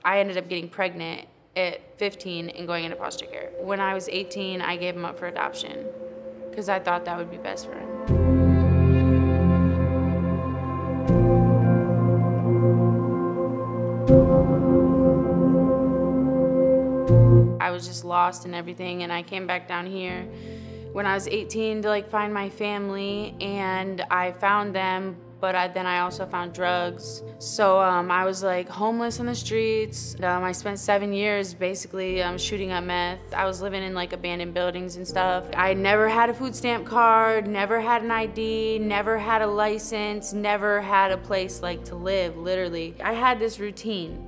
I ended up getting pregnant at 15 and going into foster care. When I was 18, I gave him up for adoption because I thought that would be best for him. I was just lost in everything, and I came back down here when I was 18 to like find my family, and I found them, but then I also found drugs. So I was like homeless in the streets. I spent 7 years basically shooting up meth. I was living in like abandoned buildings and stuff. I never had a food stamp card, never had an ID, never had a license, never had a place like to live, literally. I had this routine.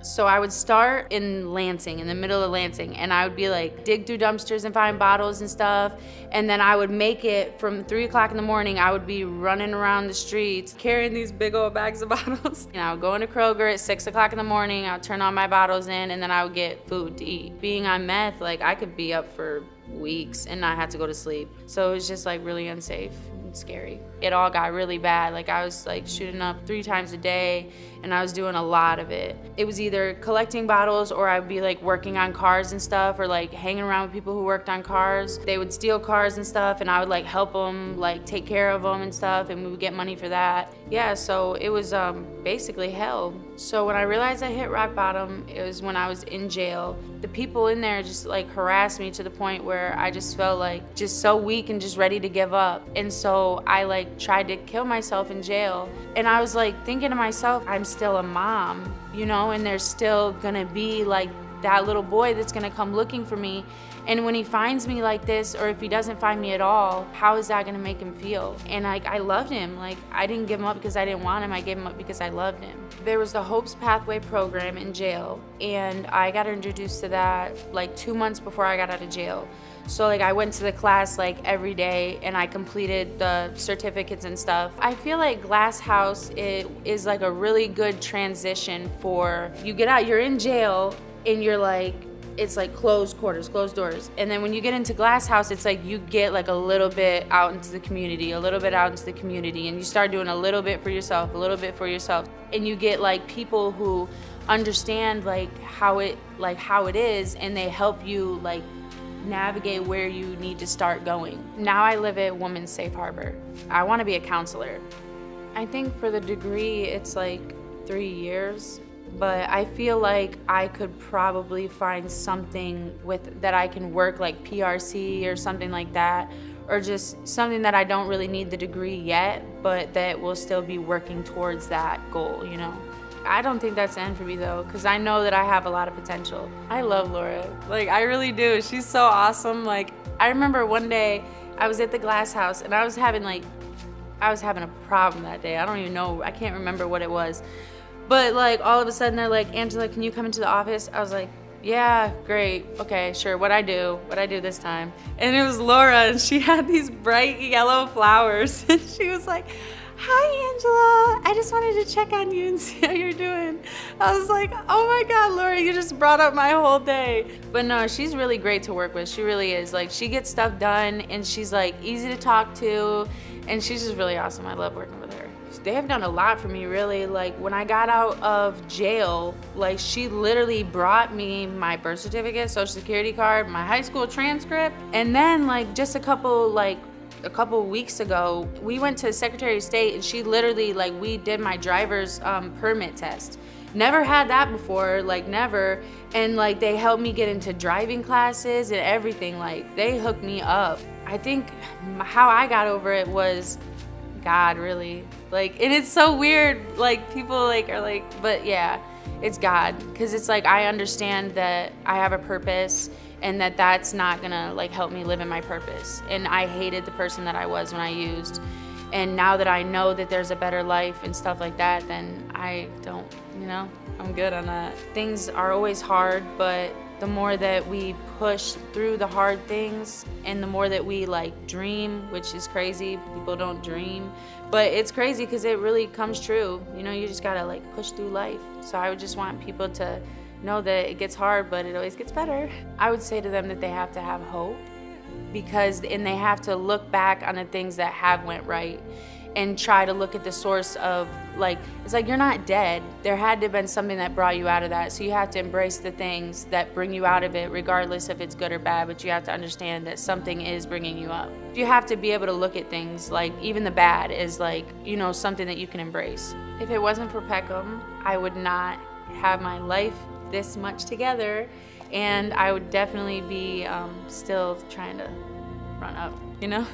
So I would start in Lansing, in the middle of Lansing, and I would be like, dig through dumpsters and find bottles and stuff. And then I would make it from 3 o'clock in the morning. I would be running around the streets, carrying these big old bags of bottles. And I would go into Kroger at 6 o'clock in the morning. I would turn all my bottles in, and then I would get food to eat. Being on meth, like I could be up for weeks and not have to go to sleep. So it was just like really unsafe and scary. It all got really bad. Like I was like shooting up 3 times a day, and I was doing a lot of it. It was either collecting bottles, or I'd be like working on cars and stuff, or like hanging around with people who worked on cars. They would steal cars and stuff, and I would like help them, like take care of them and stuff, and we would get money for that. Yeah, so it was basically hell. So when I realized I hit rock bottom, it was when I was in jail. The people in there just like harassed me to the point where I just felt like just so weak and just ready to give up. And so I like tried to kill myself in jail. And I was like thinking to myself, I'm still a mom, you know, and there's still gonna be like that little boy that's gonna come looking for me. And when he finds me like this, or if he doesn't find me at all, how is that gonna make him feel? And like, I loved him. Like, I didn't give him up because I didn't want him. I gave him up because I loved him. There was the Hope's Pathway program in jail, and I got introduced to that like 2 months before I got out of jail. So like I went to the class like every day, and I completed the certificates and stuff. I feel like Glass House is like a really good transition for, you get out, you're in jail, and you're like, it's like closed quarters, closed doors. And then when you get into Glass House, it's like you get like a little bit out into the community, a little bit out into the community, and you start doing a little bit for yourself, a little bit for yourself. And you get like people who understand like how it is, and they help you like navigate where you need to start going. Now I live at Women's Safe Harbor. I want to be a counselor. I think for the degree, it's like 3 years. But I feel like I could probably find something with that I can work, like PRC or something like that, or just something that I don't really need the degree yet, but that will still be working towards that goal, you know? I don't think that's the end for me though, because I know that I have a lot of potential. I love Laura, like I really do. She's so awesome. Like I remember one day I was at the Glass House, and I was having a problem that day. I don't even know, I can't remember what it was. But like all of a sudden they're like, Angela, can you come into the office? I was like, yeah, great, okay, sure, what'd I do this time? And it was Laura, and she had these bright yellow flowers. And she was like, hi Angela, I just wanted to check on you and see how you're doing. I was like, oh my God, Laura, you just brought up my whole day. But no, she's really great to work with, she really is. Like she gets stuff done, and she's like easy to talk to, and she's just really awesome. I love working with her. They have done a lot for me, really. Like when I got out of jail, like she literally brought me my birth certificate, social security card, my high school transcript. And then like just a couple weeks ago, we went to Secretary of State, and she literally, like, we did my driver's permit test. Never had that before, like never. And like they helped me get into driving classes and everything. Like they hooked me up. I think how I got over it was God, really. Like, and it's so weird, like people like are like, but yeah, it's God, because it's like I understand that I have a purpose, and that that's not gonna like help me live in my purpose. And I hated the person that I was when I used, and now that I know that there's a better life and stuff like that, then I don't, you know, I'm good on that. Things are always hard, but the more that we push through the hard things, and the more that we like dream, which is crazy, people don't dream, but it's crazy because it really comes true. You know, you just gotta like push through life. So I would just want people to know that it gets hard, but it always gets better. I would say to them that they have to have hope, and they have to look back on the things that have went right, and try to look at the source of, like, it's like you're not dead. There had to have been something that brought you out of that. So you have to embrace the things that bring you out of it, regardless if it's good or bad, but you have to understand that something is bringing you up. You have to be able to look at things, like even the bad is like, you know, something that you can embrace. If it wasn't for Peckham, I would not have my life this much together, and I would definitely be still trying to run up, you know?